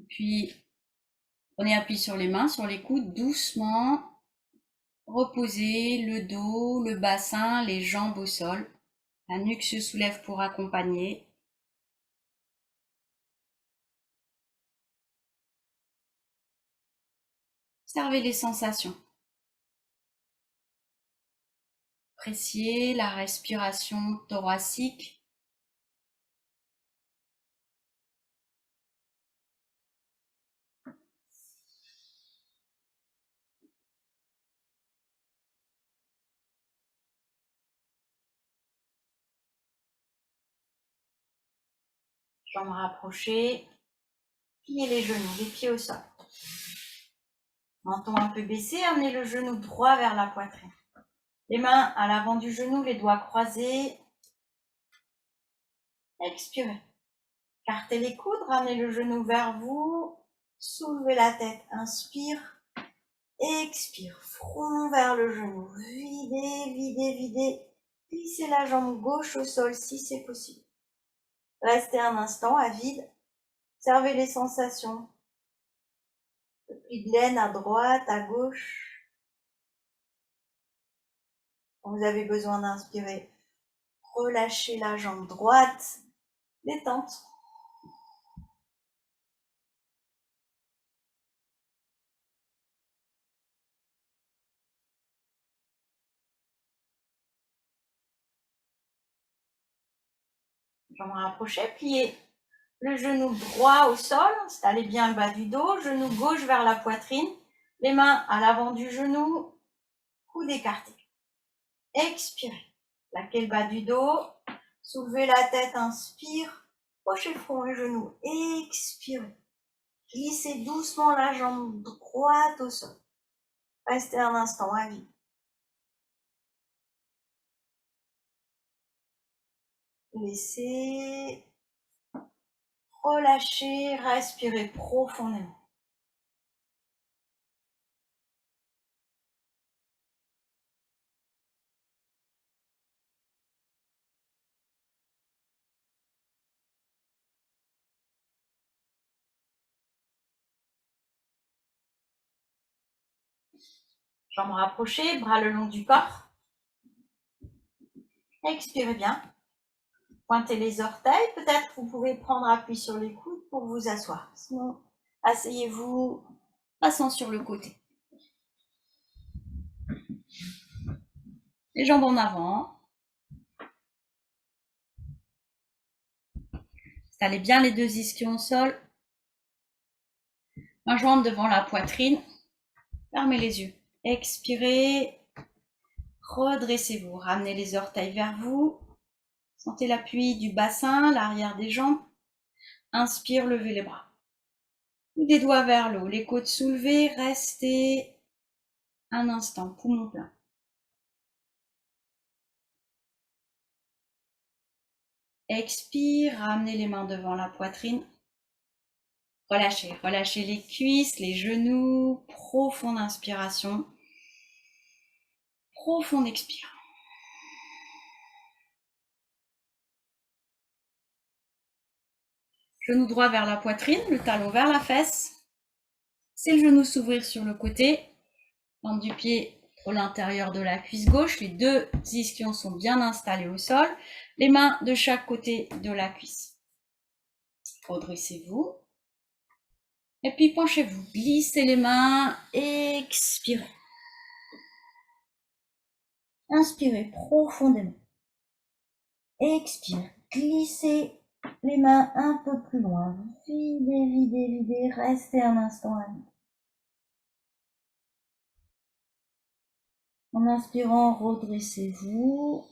Puis, prenez appui sur les mains, sur les coudes, doucement. Reposez le dos, le bassin, les jambes au sol. La nuque se soulève pour accompagner. Observez les sensations. Appréciez la respiration thoracique. Jambes rapprochées. Pliez les genoux, les pieds au sol. Menton un peu baissé, amenez le genou droit vers la poitrine. Les mains à l'avant du genou, les doigts croisés. Expirez. Cartez les coudes, ramenez le genou vers vous. Soulevez la tête, inspire. Expire, front vers le genou. Videz, videz, videz. Glissez la jambe gauche au sol si c'est possible. Restez un instant à vide. Observez les sensations. Le pli de laine à droite, à gauche. Quand vous avez besoin d'inspirer, relâchez la jambe droite. Détente. Jambes rapprochées, pliez le genou droit au sol, installez bien le bas du dos, genou gauche vers la poitrine, les mains à l'avant du genou, coude écarté. Expirez, plaquez le bas du dos, soulevez la tête, inspire, crochez front et genou, expirez. Glissez doucement la jambe droite au sol. Restez un instant à vide. Laissez, relâchez, respirez profondément. Jambes rapprochées, bras le long du corps. Expirez bien. Pointez les orteils. Peut-être vous pouvez prendre appui sur les coudes pour vous asseoir. Sinon, asseyez-vous, passant sur le côté. Les jambes en avant. Installez bien les deux ischions au sol. Main jointe devant la poitrine. Fermez les yeux. Expirez. Redressez-vous. Ramenez les orteils vers vous. Sentez l'appui du bassin, l'arrière des jambes. Inspire, levez les bras. Des doigts vers le haut, les côtes soulevées. Restez un instant, poumon plein. Expire, ramenez les mains devant la poitrine. Relâchez, relâchez les cuisses, les genoux. Profonde inspiration. Profonde expire. Genou droit vers la poitrine, le talon vers la fesse. C'est le genou s'ouvrir sur le côté. Plante du pied pour l'intérieur de la cuisse gauche. Les deux ischions sont bien installés au sol. Les mains de chaque côté de la cuisse. Redressez-vous. Et puis penchez-vous. Glissez les mains. Expirez. Inspirez profondément. Expire. Glissez les mains un peu plus loin. Videz, videz, videz. Restez un instant à vide. En inspirant, redressez-vous.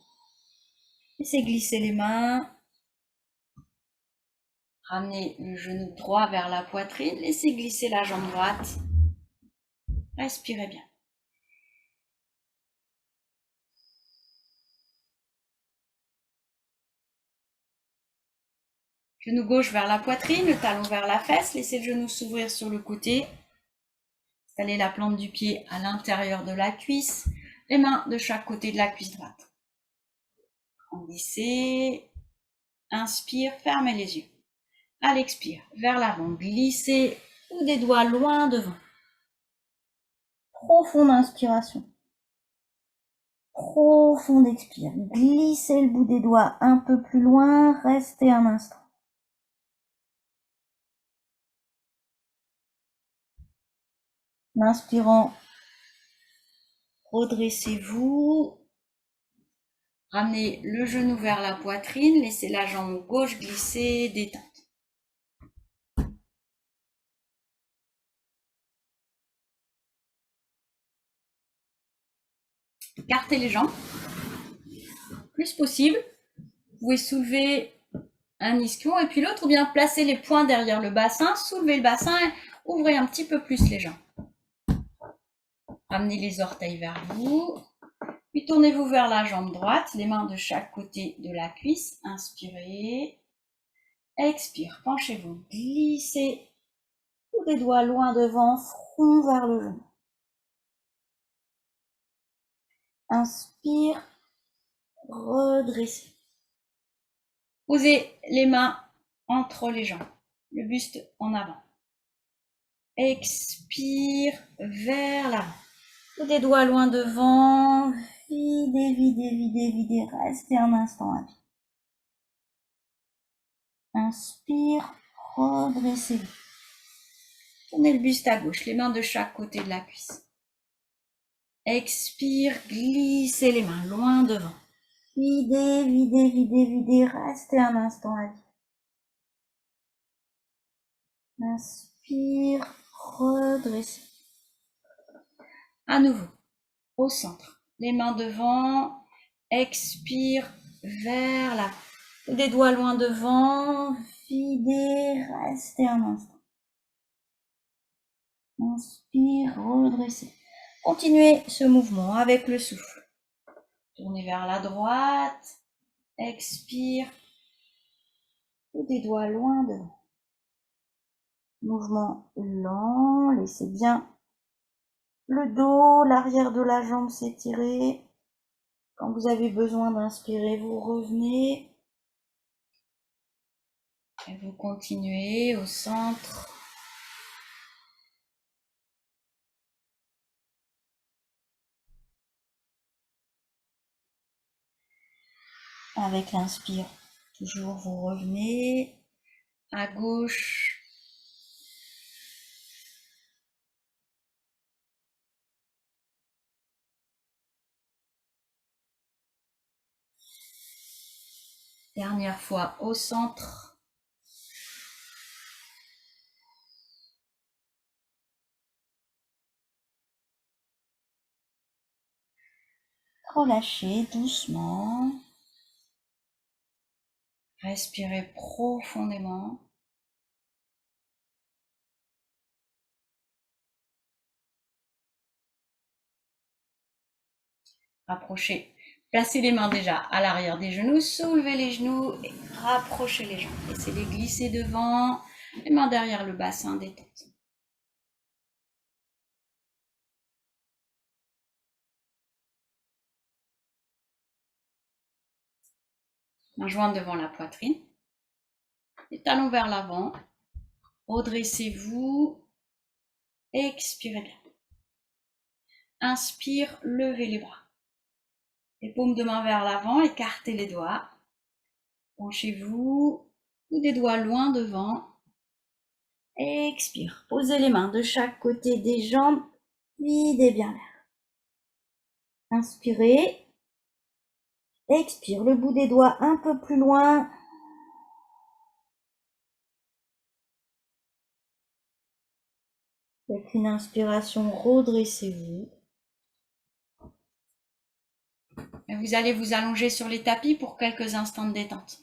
Laissez glisser les mains. Ramenez le genou droit vers la poitrine. Laissez glisser la jambe droite. Respirez bien. Genou gauche vers la poitrine, le talon vers la fesse. Laissez le genou s'ouvrir sur le côté. Installez la plante du pied à l'intérieur de la cuisse. Les mains de chaque côté de la cuisse droite. Grandissez. Inspire, fermez les yeux. À l'expire, vers l'avant, glissez ou des doigts loin devant. Profonde inspiration. Profonde expire. Glissez le bout des doigts un peu plus loin. Restez un instant. Inspirant, redressez-vous. Ramenez le genou vers la poitrine, laissez la jambe gauche glisser, détente. Écartez les jambes, plus possible. Vous pouvez soulever un ischio et puis l'autre, ou bien placer les poings derrière le bassin, soulevez le bassin et ouvrez un petit peu plus les jambes. Ramenez les orteils vers vous. Puis tournez-vous vers la jambe droite, les mains de chaque côté de la cuisse. Inspirez. Expire, penchez-vous, glissez tous les doigts loin devant, front vers le genou. Inspire, redressez. Posez les mains entre les jambes, le buste en avant. Expire vers l'avant. Tous les doigts loin devant, videz, videz, videz, videz. Restez un instant à vide. Inspire, redressez-vous. Tournez le buste à gauche, les mains de chaque côté de la cuisse. Expire, glissez les mains loin devant. Videz, videz, videz, videz. Restez un instant à vide. Inspire, redressez. À nouveau, au centre. Les mains devant. Expire, vers l'avant. Des doigts loin devant. Videz, restez un instant. Inspire, redressez. Continuez ce mouvement avec le souffle. Tournez vers la droite. Expire. Des doigts loin devant. Mouvement lent. Laissez bien le dos, l'arrière de la jambe s'étirer. Quand vous avez besoin d'inspirer, vous revenez. Et vous continuez au centre. Avec l'inspire, toujours vous revenez à gauche. Dernière fois au centre. Relâchez doucement. Respirez profondément. Rapprochez. Placez les mains déjà à l'arrière des genoux. Soulevez les genoux et rapprochez les jambes. Laissez-les glisser devant. Les mains derrière le bassin, détente. Main jointe devant la poitrine. Les talons vers l'avant. Redressez-vous. Expirez bien. Inspire, levez les bras. Les paumes de main vers l'avant, écartez les doigts. Penchez-vous, ou des doigts loin devant. Expire. Posez les mains de chaque côté des jambes. Videz bien l'air. Inspirez. Expire. Le bout des doigts un peu plus loin. Avec une inspiration, redressez-vous. Et vous allez vous allonger sur les tapis pour quelques instants de détente.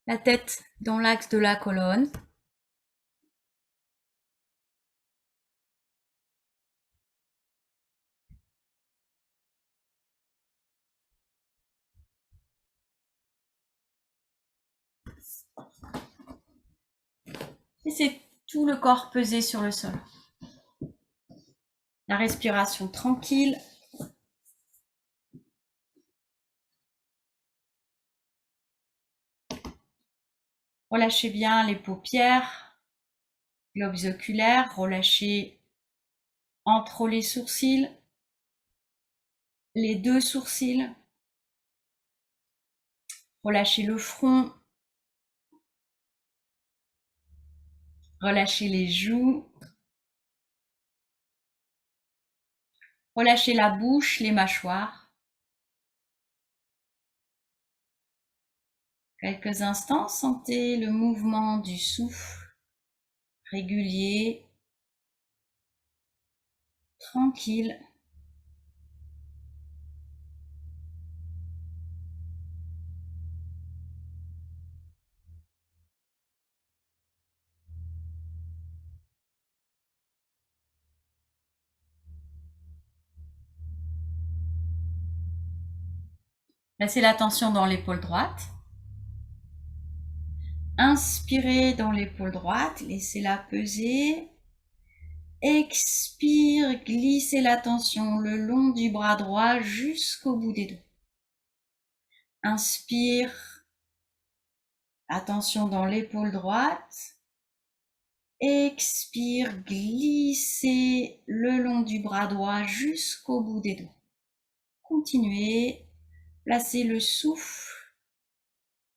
La tête dans l'axe de la colonne. Laissez tout le corps peser sur le sol. La respiration tranquille. Relâchez bien les paupières, globes oculaires, relâchez entre les sourcils, les deux sourcils. Relâchez le front. Relâchez les joues. Relâchez la bouche, les mâchoires. Quelques instants, sentez le mouvement du souffle, régulier, tranquille. Placez l'attention dans l'épaule droite. Inspirez dans l'épaule droite, laissez-la peser. Expire, glissez l'attention le long du bras droit jusqu'au bout des doigts. Inspire, attention dans l'épaule droite. Expire, glissez le long du bras droit jusqu'au bout des doigts. Continuez, placez le souffle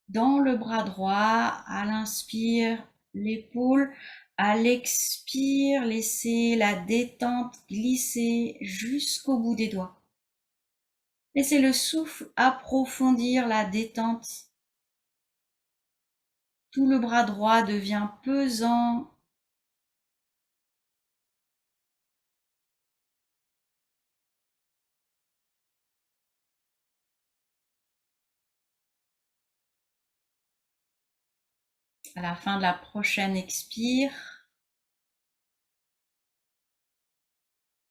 dans le bras droit. À l'inspire, l'épaule. À l'expire, laissez la détente glisser jusqu'au bout des doigts. Laissez le souffle approfondir la détente. Tout le bras droit devient pesant. À la fin de la prochaine expire,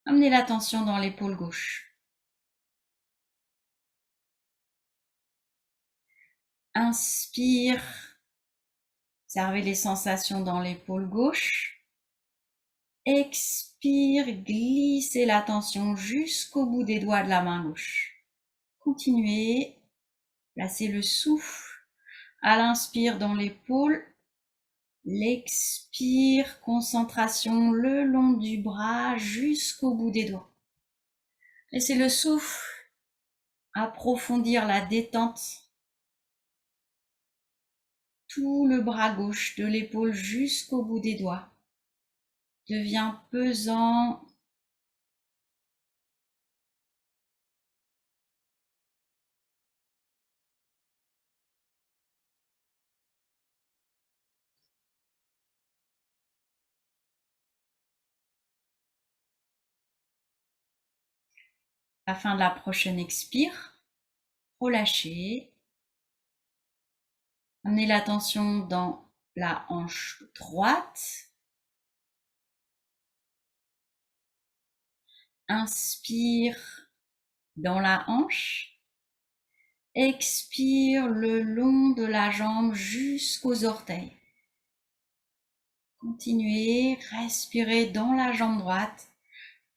amenez l'attention dans l'épaule gauche. Inspire, observez les sensations dans l'épaule gauche. Expire, glissez l'attention jusqu'au bout des doigts de la main gauche. Continuez, placez le souffle à l'inspire dans l'épaule. L'expire, concentration le long du bras jusqu'au bout des doigts. Laissez le souffle approfondir la détente. Tout le bras gauche de l'épaule jusqu'au bout des doigts devient pesant. À la fin de la prochaine expire, relâchez. Amenez l'attention dans la hanche droite. Inspire dans la hanche. Expire le long de la jambe jusqu'aux orteils. Continuez, respirez dans la jambe droite.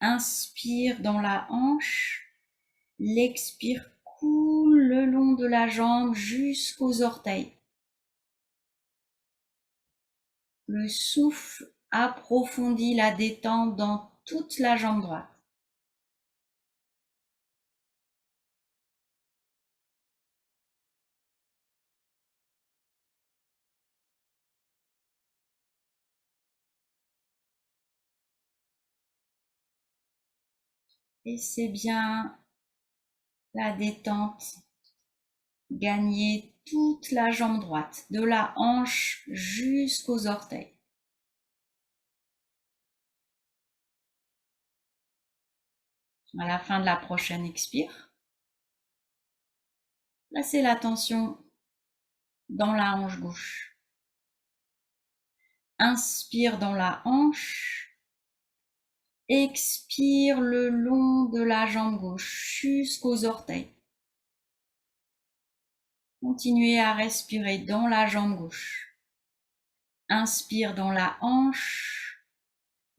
Inspire dans la hanche. L'expire coule le long de la jambe jusqu'aux orteils. Le souffle approfondit la détente dans toute la jambe droite. Laissez bien la détente gagner toute la jambe droite, de la hanche jusqu'aux orteils. À la fin de la prochaine expire, placez l'attention dans la hanche gauche. Inspire dans la hanche. Expire le long de la jambe gauche jusqu'aux orteils. Continuez à respirer dans la jambe gauche. Inspire dans la hanche.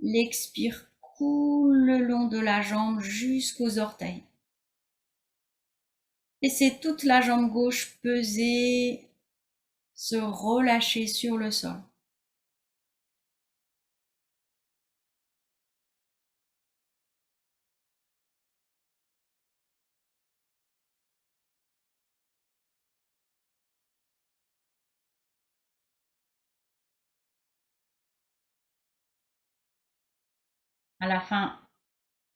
L'expire coule le long de la jambe jusqu'aux orteils. Laissez toute la jambe gauche peser, se relâcher sur le sol. À la fin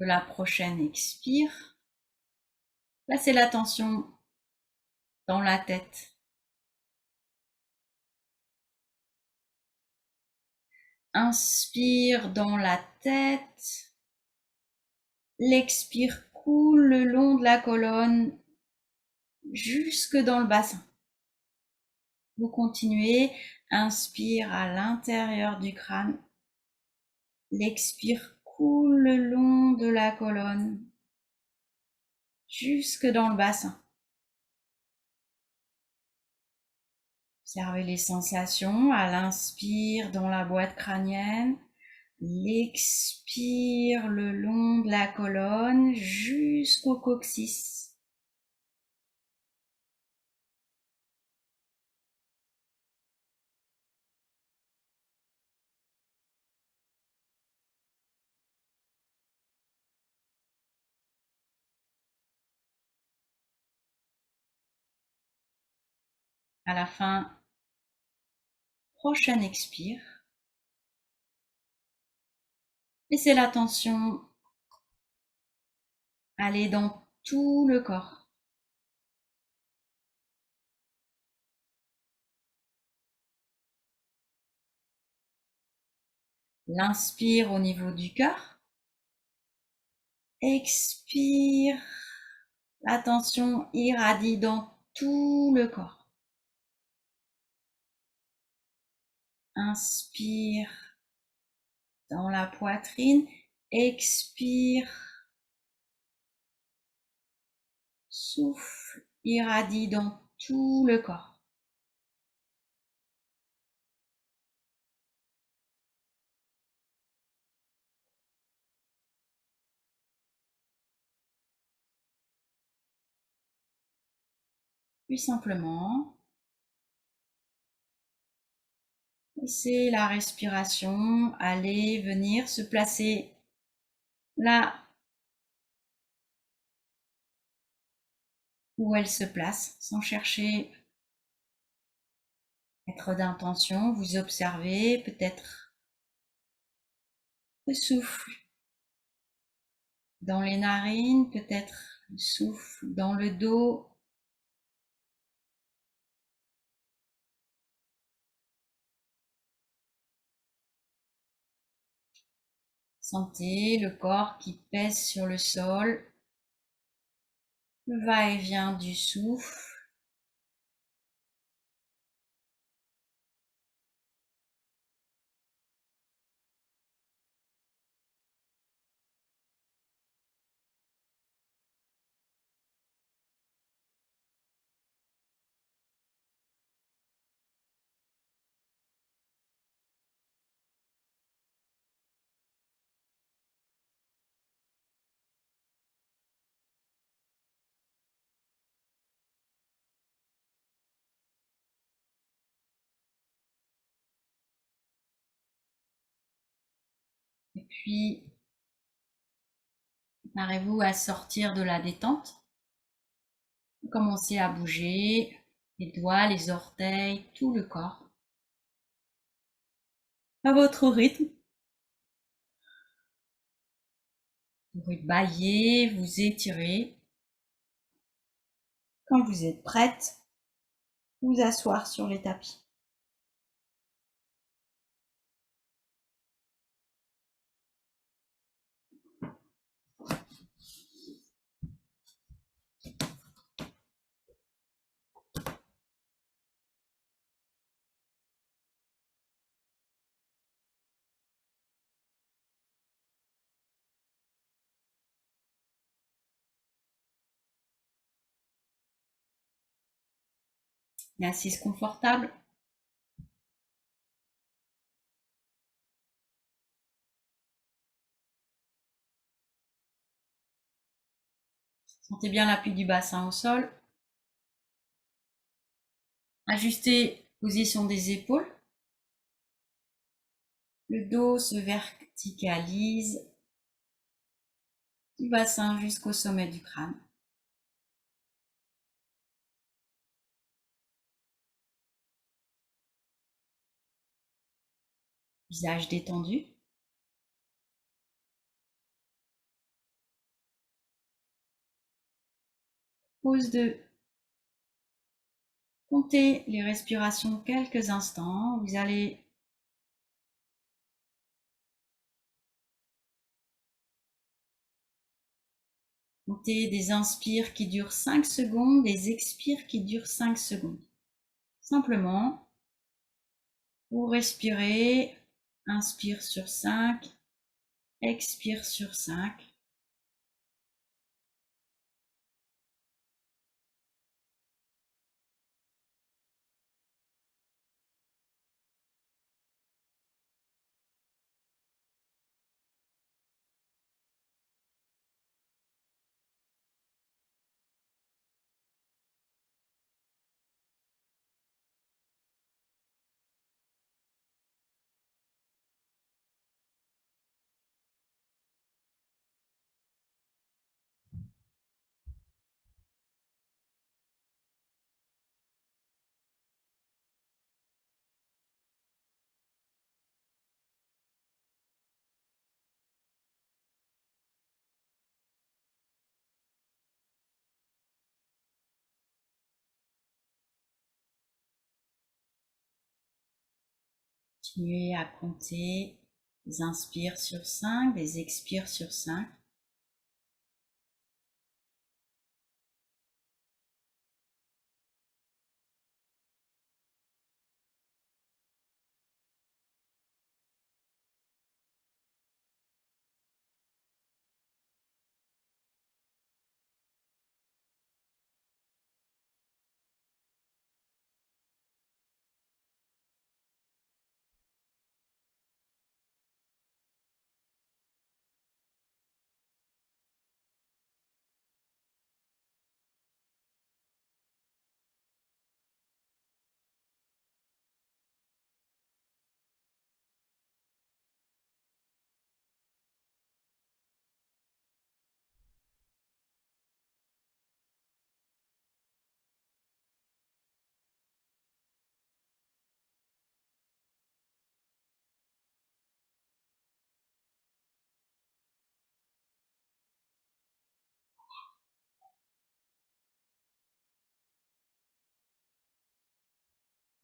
de la prochaine expire, placez l'attention dans la tête. Inspire dans la tête. L'expire coule le long de la colonne jusque dans le bassin. Vous continuez. Inspire à l'intérieur du crâne. L'expire coule le long de la colonne jusque dans le bassin. Observez les sensations à l'inspire dans la boîte crânienne. L'expire le long de la colonne jusqu'au coccyx. À la fin, prochaine expire. Laissez l'attention aller dans tout le corps. L'inspire au niveau du cœur. Expire. L'attention irradie dans tout le corps. Inspire dans la poitrine. Expire. Souffle, irradie dans tout le corps. Puis simplement, laissez la respiration aller, venir, se placer là où elle se place, sans chercher à être d'intention. Vous observez peut-être le souffle dans les narines, peut-être le souffle dans le dos. Sentez le corps qui pèse sur le sol, le va-et-vient du souffle. Et puis, préparez-vous à sortir de la détente. Commencez à bouger les doigts, les orteils, tout le corps. À votre rythme. Vous bâillez, vous étirez. Quand vous êtes prête, vous asseoir sur les tapis. Une assise confortable. Sentez bien l'appui du bassin au sol. Ajustez position des épaules. Le dos se verticalise du bassin jusqu'au sommet du crâne. Visage détendu. Pose 2. Comptez les respirations quelques instants. Vous allez compter des inspires qui durent 5 secondes, des expires qui durent 5 secondes. Simplement, vous respirez, inspire sur 5, expire sur 5. Continuez à compter des inspires sur 5, des expires sur 5.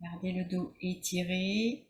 Gardez le dos étiré.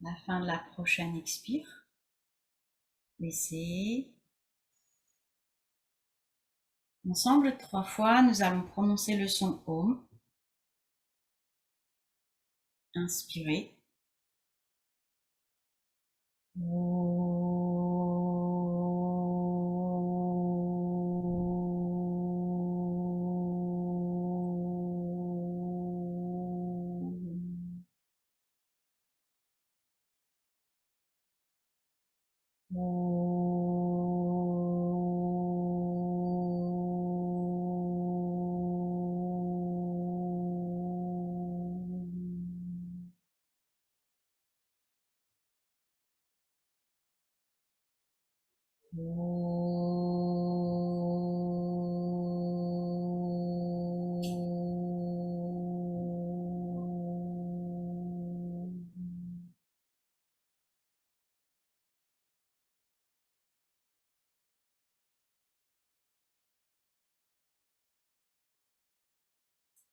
La fin de la prochaine expire. Laissez. Ensemble 3 fois, nous allons prononcer le son Om. Inspirez.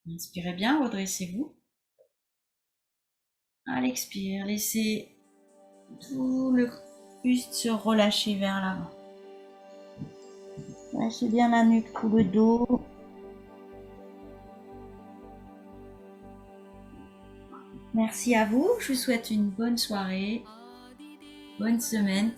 Inspirez bien, redressez-vous. À l'expire, laissez tout le buste se relâcher vers l'avant. Lâchez bien la nuque, tout le dos. Merci à vous. Je vous souhaite une bonne soirée, bonne semaine.